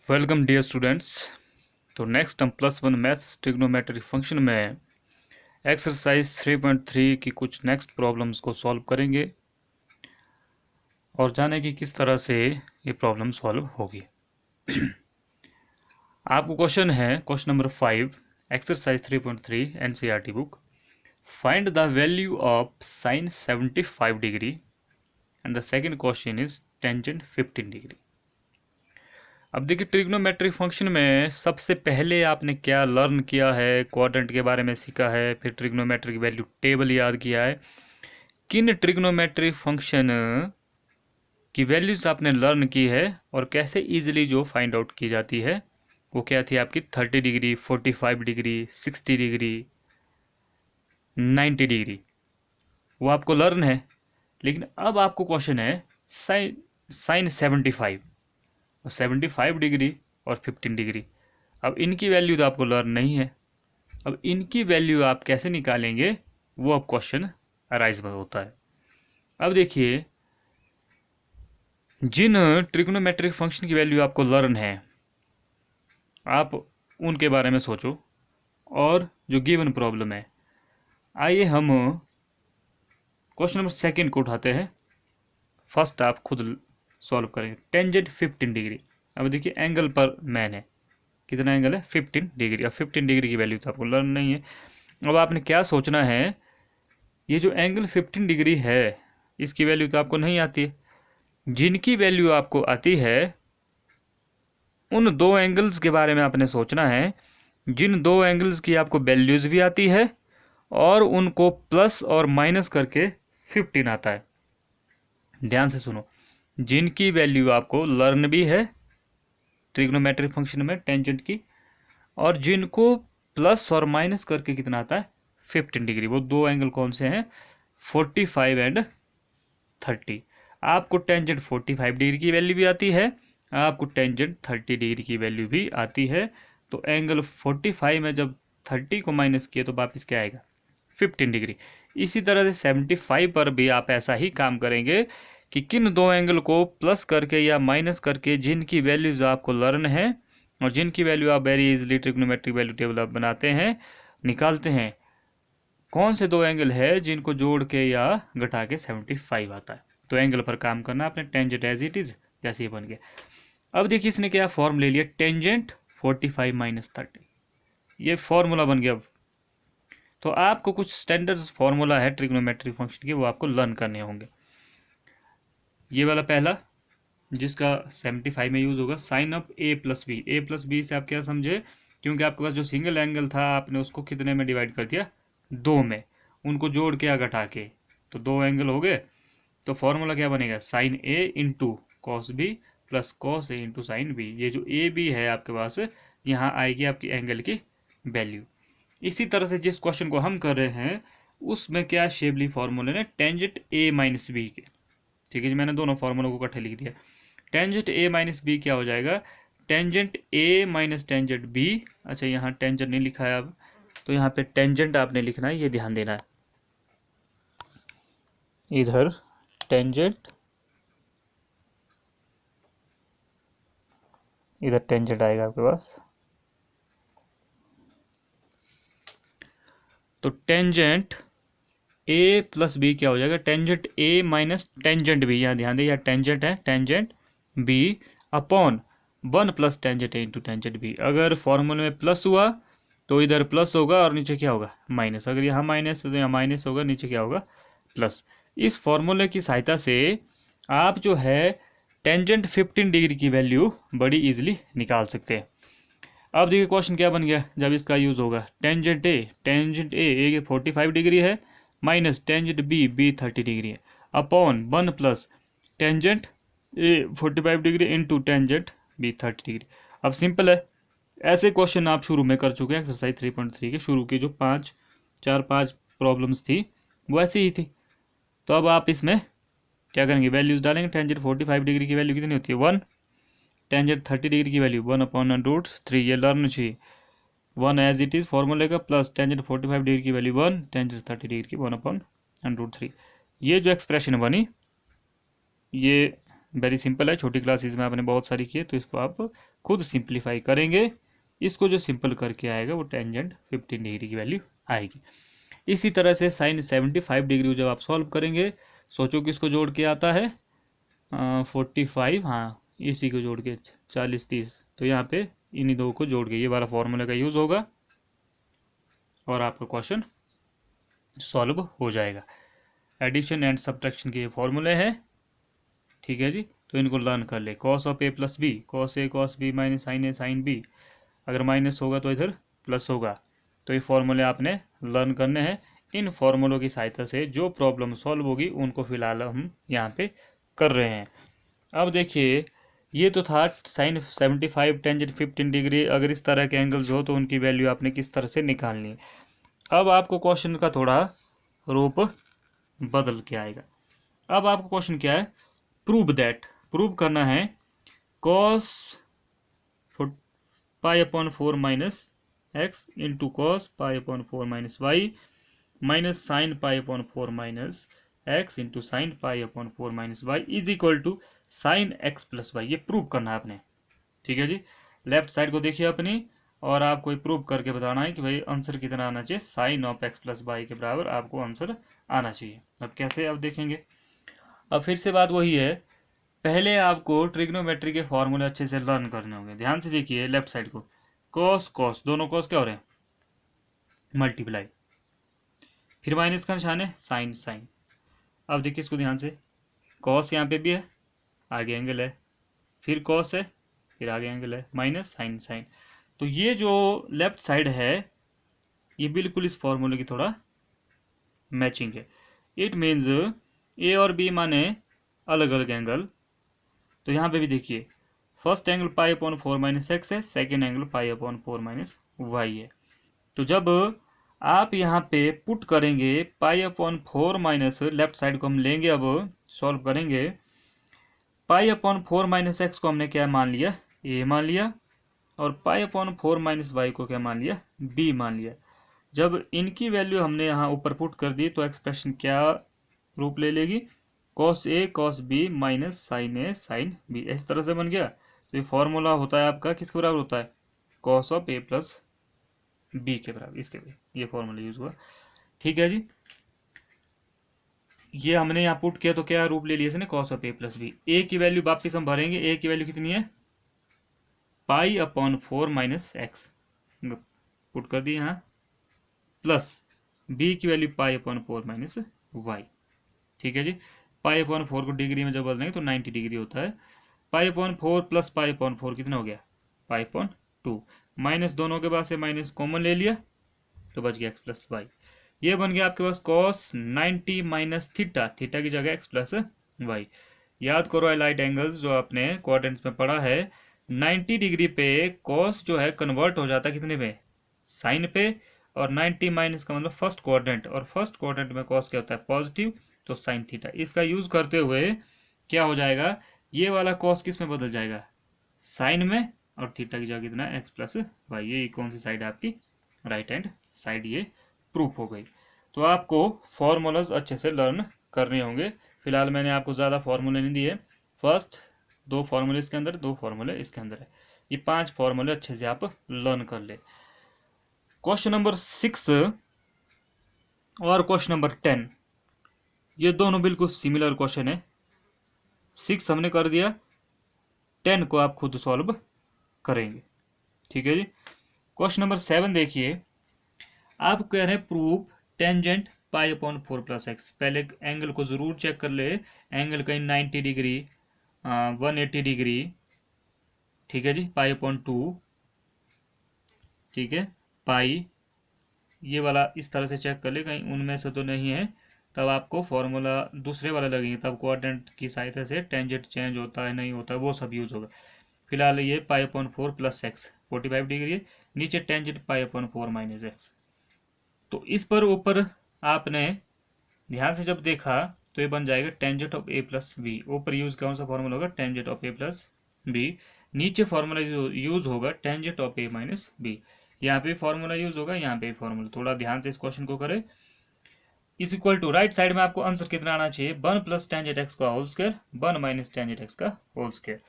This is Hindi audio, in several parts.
Welcome dear students. तो नेक्स्ट हम +1 मैथ्स ट्रिग्नोमेट्रिक फंक्शन में एक्सरसाइज 3.3 की कुछ नेक्स्ट प्रॉब्लम्स को सॉल्व करेंगे और जाने की किस तरह से ये प्रॉब्लम सॉल्व होगी। आपको क्वेश्चन है question number 5 exercise 3.3 NCERT book. Find the value of sine 75 degree and the second question is tangent 15 degree. अब देखिए ट्रिग्नोमेट्रिक फंक्शन में सबसे पहले आपने क्या लर्न किया है, क्वाड्रेंट के बारे में सीखा है, फिर ट्रिग्नोमेट्रिक वैल्यू टेबल याद किया है। किन ट्रिग्नोमेट्रिक फंक्शन की वैल्यूज आपने लर्न की है और कैसे इजीली जो फाइंड आउट की जाती है वो क्या थी आपकी 30 डिग्री, 45 डिग्री, 60 डिग्री, 90 डिग्री, वो आपको लर्न है। लेकिन अब आपको क्वेश्चन है साइन 75 डिग्री और 15 डिग्री। अब इनकी वैल्यू तो आपको लर्न नहीं है। अब इनकी वैल्यू आप कैसे निकालेंगे वो अब क्वेश्चन अराइज होता है। अब देखिए, जिन ट्रिग्नोमेट्रिक फंक्शन की वैल्यू आपको लर्न है आप उनके बारे में सोचो और जो गिवन प्रॉब्लम है, आइए हम क्वेश्चन नंबर सेकेंड को उठाते हैं। फर्स्ट आप खुद सॉल्व करेंगे। Tangent 15 degree. अब देखिए एंगल पर मैन है, कितना एंगल है 15 डिग्री। अब 15 डिग्री की वैल्यू तो आपको लर्न नहीं है। अब आपने क्या सोचना है, ये जो एंगल 15 डिग्री है इसकी वैल्यू तो आपको नहीं आती है। जिनकी वैल्यू आपको आती है उन दो एंगल्स के बारे में आपने सोचना है जिन दो एंगल्स की आपको वैल्यूज भी आती है और उनको प्लस और माइनस करके 15 आता है। ध्यान से सुनो, जिनकी वैल्यू आपको लर्न भी है ट्रिग्नोमेट्रिक फंक्शन में टेंजेंट की, और जिनको प्लस और माइनस करके कितना आता है 15 डिग्री। वो दो एंगल कौन से हैं 45 एंड 30। आपको टेंजेंट 45 डिग्री की वैल्यू भी आती है, आपको टेंजेंट 30 डिग्री की वैल्यू भी आती है। तो एंगल 45 में जब 30 को माइनस किए तो वापस क्या आएगा 15 डिग्री। इसी तरह से 75 पर भी आप ऐसा ही काम करेंगे कि किन दो एंगल को प्लस करके या माइनस करके जिनकी वैल्यूज आपको लर्न है और जिनकी वैल्यू आप very easily trigonometric value table आप बनाते हैं, निकालते हैं, कौन से दो एंगल है जिनको जोड़ के या घटा के 75 आता है। तो एंगल पर काम करना आपने। टेंजेंट एज इट इज जैसे ये बन गया। अब देखिए इसने क्या फॉर्म ले लिया, टेंजेंट 45 माइनस 30, ये फॉर्मूला बन गया। अब तो आपको कुछ स्टैंडर्ड फॉर्मूला है ट्रिग्नोमेट्रिक फंक्शन के, वो आपको लर्न करने होंगे। ये वाला पहला जिसका 75 में यूज़ होगा, sine of A plus B. A plus B से आप क्या समझे, क्योंकि आपके पास जो सिंगल एंगल था आपने उसको कितने में डिवाइड कर दिया, दो में, उनको जोड़ के या घटा के, तो दो एंगल हो गए। तो फॉर्मूला क्या बनेगा, sin a into cos b plus cos a into sin b. ये जो ए बी है आपके पास, यहाँ आएगी आपकी एंगल की वैल्यू। इसी तरह से जिस क्वेश्चन को हम कर रहे हैं उसमें क्या शेबली फॉर्मूले ने, टेंजेंट ए माइनस बी के। ठीक है जी, मैंने दोनों फॉर्मूलों को इकट्ठे लिख दिया। टेंजेंट ए माइनस बी क्या हो जाएगा, tangent A minus tangent B. अच्छा यहाँ टेंजेंट नहीं लिखा है अब, तो यहाँ पे टेंजेंट आपने लिखना है, ये ध्यान देना है। इधर टेंजेंट, इधर टेंजेंट आएगा आपके पास। तो टेंजेंट ए प्लस बी क्या हो जाएगा, tangent A minus tangent B. यहाँ ध्यान दें, यहाँ टेंजेंट है, tangent B upon 1 plus tangent A into tangent B. अगर फॉर्मूले में प्लस हुआ तो इधर प्लस होगा और नीचे क्या होगा माइनस। अगर यहाँ माइनस है तो यहाँ माइनस होगा, नीचे क्या होगा प्लस। इस फॉर्मूले की सहायता से आप जो है टेंजेंट 15 डिग्री की वैल्यू बड़ी इजीली निकाल सकते हैं। अब देखिए क्वेश्चन क्या बन गया जब इसका यूज़ होगा, टेंजेंट ए 45 डिग्री है, माइनस टेंजेंट बी 30 डिग्री है, upon 1 plus tangent A 45 degree into tangent B 30 degree. अब सिंपल है, ऐसे क्वेश्चन आप शुरू में कर चुके हैं। एक्सरसाइज 3.3 के शुरू की जो 4-5 प्रॉब्लम्स थी वो ऐसी ही थी। तो अब आप इसमें क्या करेंगे, वैल्यूज डालेंगे। टेंजेंट 45 डिग्री की वैल्यू कितनी होती है 1, टेंजेंट 30 डिग्री की वैल्यू 1/√3, ये लर्न चाहिए 1 एज इट इज़ फॉर्मूले का, प्लस टेंजेंट 45 डिग्री की वैल्यू 1, टेंजेंट 30 डिग्री की 1/√3। ये जो एक्सप्रेशन बनी ये वेरी सिंपल है, छोटी क्लासेस में आपने बहुत सारी की है, तो इसको आप खुद सिंप्लीफाई करेंगे। इसको जो सिंपल करके आएगा वो टेंजेंट 15 डिग्री की वैल्यू आएगी। इसी तरह से साइन 75 डिग्री जब आप सॉल्व करेंगे, सोचो कि इसको जोड़ के आता है 45, हाँ इसी को जोड़ के 40 30, तो यहाँ पे इन्हीं दो को जोड़ के ये वाला फॉर्मूले का यूज़ होगा और आपका क्वेश्चन सॉल्व हो जाएगा। एडिशन एंड सब्ट्रैक्शन के ये फॉर्मूले हैं, ठीक है जी। तो इनको लर्न कर ले, cos of A plus B, cos A cos B minus sine A sine B, अगर माइनस होगा तो इधर प्लस होगा। तो ये फॉर्मूले आपने लर्न करने हैं। इन फॉर्मूलों की सहायता से जो प्रॉब्लम सॉल्व होगी उनको फिलहाल हम यहाँ पे कर रहे हैं। अब देखिए, ये तो था साइन 75 टेंजेंट 15 डिग्री, अगर इस तरह के एंगल्स हो तो उनकी वैल्यू आपने किस तरह से निकालनी है। अब आपको क्वेश्चन का थोड़ा रूप बदल के आएगा। अब आपको क्वेश्चन क्या है, प्रूव दैट, प्रूव करना है cos pi upon 4 minus X into cos pi upon 4 minus Y minus sine pi upon 4 minus X into sine pi upon 4 minus Y is equal to sine X plus Y. ये प्रूव करना है आपने, ठीक है जी। लेफ्ट साइड को देखिए अपनी, और आपको प्रूव करके बताना है कि भाई आंसर कितना आना चाहिए, sine of X plus Y के बराबर आपको आंसर आना चाहिए। अब कैसे, अब देखेंगे। अब फिर से बात वही है, पहले आपको ट्रिग्नोमेट्री के फॉर्मूले अच्छे से लर्न करने होंगे। ध्यान से देखिए लेफ्ट साइड को, कॉस कॉस, दोनों कॉस क्या हो रहे हैं, मल्टीप्लाई, फिर माइनस का निशान है, साइन साइन। अब देखिए इसको ध्यान से, कॉस यहाँ पे भी है, आगे एंगल है, फिर कॉस है, फिर आगे एंगल है, माइनस साइन साइन। तो ये जो लेफ्ट साइड है ये बिल्कुल इस फॉर्मूले की थोड़ा मैचिंग है। इट मीन्स ए और बी माने अलग अलग एंगल। तो यहाँ पे भी देखिए, first angle pi upon 4 minus x है, second angle pi upon 4 minus y है। तो जब आप यहाँ पे पुट करेंगे pi upon 4 minus, left side को हम लेंगे, अब सॉल्व करेंगे, पाई अपॉन 4 माइनस एक्स को हमने क्या मान लिया, ए मान लिया, और पाई अपॉन 4 माइनस वाई को क्या मान लिया, बी मान लिया। जब इनकी वैल्यू हमने यहाँ ऊपर पुट कर दी तो एक्सप्रेशन क्या रूप ले लेगी, cos A cos B minus sine A sine B, इस तरह से बन गया। तो ये फॉर्मूला होता है आपका किसके बराबर होता है, cos of A plus B के बराबर, इसके भी ये फॉर्मूला यूज हुआ, ठीक है जी। ये हमने यहाँ पुट किया तो क्या रूप ले लिया इसने, cos of A plus B. A की वैल्यू वापिस हम भरेंगे, ए की वैल्यू कितनी है, pi upon 4 minus X put कर दी यहाँ, प्लस बी की value pi upon 4 minus Y, ठीक है जी। पाई अपॉन 4 को डिग्री में जब बदलेंगे तो 90 डिग्री होता है। Pi upon 4 plus pi upon 4 कितना हो गया, पाई अपॉन 2, माइनस दोनों के बाद से माइनस कॉमन ले लिया तो बच गया एक्स प्लस वाई। ये बन गया आपके पास कॉस 90 माइनस थीटा, थीटा की जगह एक्स प्लस वाई। याद करो एलाइट एंगल्स जो आपने क्वाड्रेंट्स में पढ़ा है, 90 डिग्री पे कॉस जो है कन्वर्ट हो जाता है कितने पे, साइन पे, और 90 माइनस का मतलब फर्स्ट क्वाड्रेंट, और फर्स्ट क्वाड्रेंट में कॉस क्या होता है, पॉजिटिव, तो साइन थीटा। इसका यूज करते हुए क्या हो जाएगा, ये वाला कॉस किस में बदल जाएगा, साइन में, और थीटा की जगह कितना एक्स प्लस वाई। ये कौन सी साइड है आपकी, राइट हैंड साइड, ये प्रूफ हो गई। तो आपको फॉर्मूलाज अच्छे से लर्न करने होंगे। फिलहाल मैंने आपको ज़्यादा फॉर्मूले नहीं दिए, फर्स्ट 2 फॉर्मूले इसके अंदर, 2 फॉर्मूले इसके अंदर है, ये 5 फॉर्मूले अच्छे से आप लर्न कर ले। क्वेश्चन नंबर 6 और क्वेश्चन नंबर 10 ये दोनों बिल्कुल सिमिलर क्वेश्चन है। 6 हमने कर दिया, 10 को आप खुद सॉल्व करेंगे, ठीक है जी। क्वेश्चन नंबर 7 देखिए, आप कह रहे हैं प्रूव टेंजेंट पाई अपॉन 4 प्लस एक्स। पहले एंगल को जरूर चेक कर ले, एंगल कहीं 90 डिग्री 180 डिग्री, ठीक है जी, पाई अपॉन 2, ठीक है, पाई ये वाला इस तरह से चेक कर ले, कहीं उनमें से तो नहीं है, तब आपको फॉर्मूला दूसरे वाला लगेंगे, तब क्वाड्रेंट की सहायता से टेंजेंट चेंज होता है नहीं होता है वो सब यूज होगा। फिलहाल ये पाई अपॉन 4 प्लस एक्स 45 डिग्री है, नीचे टेंजेंट पाई अपॉन 4 माइनस एक्स। तो इस पर ऊपर आपने ध्यान से जब देखा तो ये बन जाएगा tangent of A plus B. ऊपर यूज कौन सा फॉर्मूला होगा, tangent of A plus B. नीचे फॉर्मूला यूज होगा tangent of A minus B. यहाँ पे फॉर्मूला यूज होगा, यहाँ पे फॉर्मूला। थोड़ा ध्यान से इस क्वेश्चन को करें। Is equal to, right side में आपको आंसर कितना आना चाहिए, 1 प्लस टेंजेंट एक्स का whole square 1 minus tangent x का होल स्क्वायर।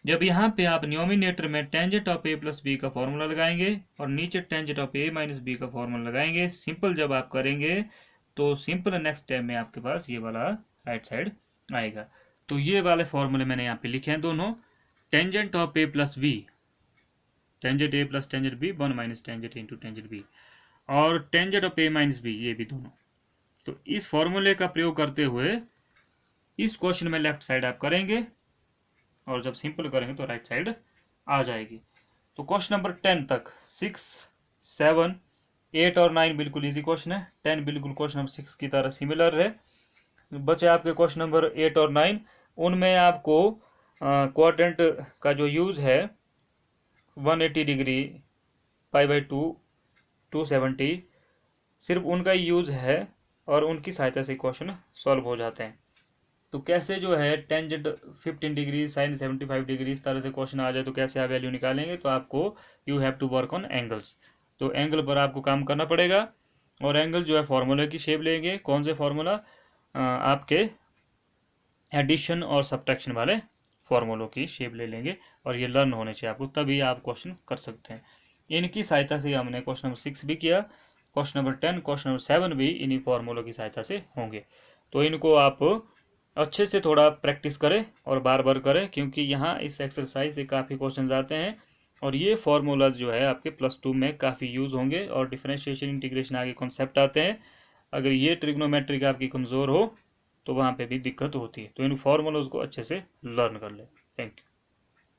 जब यहाँ पे आप न्यूमिनेटर में tangent of A plus B का फॉर्मूला लगाएंगे और नीचे tangent of A minus B का फॉर्मूला लगाएंगे, सिंपल जब आप करेंगे तो सिंपल नेक्स्ट स्टेप में आपके पास ये वाला राइट साइड आएगा। तो ये वाले फॉर्मूले मैंने यहाँ पे लिखे हैं दोनों, tangent of A plus b, tangent a plus tangent b 1 minus tangent into tangent b, और tangent of A minus b, ये भी दोनों। तो इस फॉर्मूले का प्रयोग करते हुए इस क्वेश्चन में लेफ्ट साइड आप करेंगे और जब सिंपल करेंगे तो राइट साइड आ जाएगी। तो क्वेश्चन नंबर 10 तक 6, 7, 8 और 9 बिल्कुल इजी क्वेश्चन है, 10 बिल्कुल क्वेश्चन नंबर 6 की तरह सिमिलर है। बचे आपके क्वेश्चन नंबर 8 और 9, उनमें आपको क्वाड्रेंट का जो यूज़ है 180 डिग्री, π/2, 270, सिर्फ उनका यूज़ है और उनकी सहायता से क्वेश्चन सॉल्व हो जाते हैं। तो कैसे जो है टेंजेंट 15 डिग्री, साइन 75 डिग्री, इस तरह से क्वेश्चन आ जाए तो कैसे आप वैल्यू निकालेंगे, तो आपको you have to work on angles. तो एंगल पर आपको काम करना पड़ेगा और एंगल जो है फार्मूले की शेप लेंगे। कौन से फार्मूला, आपके एडिशन और सब्ट्रैक्शन वाले फार्मूलों की शेप ले लेंगे और ये लर्न होने चाहिए आपको, तभी आप क्वेश्चन कर सकते हैं। इनकी सहायता से हमने क्वेश्चन नंबर 6 भी किया, क्वेश्चन नंबर 10, क्वेश्चन नंबर 7 भी इन्हीं फार्मूलों की सहायता से होंगे। तो इनको आप अच्छे से थोड़ा प्रैक्टिस करें और बार बार करें, क्योंकि यहाँ इस एक्सरसाइज से काफ़ी क्वेश्चंस आते हैं और ये फार्मूलाज जो है आपके +2 में काफ़ी यूज़ होंगे और डिफरेंशिएशन, इंटीग्रेशन आगे कॉन्सेप्ट आते हैं। अगर ये ट्रिग्नोमेट्रिक आपकी कमज़ोर हो तो वहाँ पे भी दिक्कत होती है। तो इन फार्मूलाज को अच्छे से लर्न कर ले। Thank you.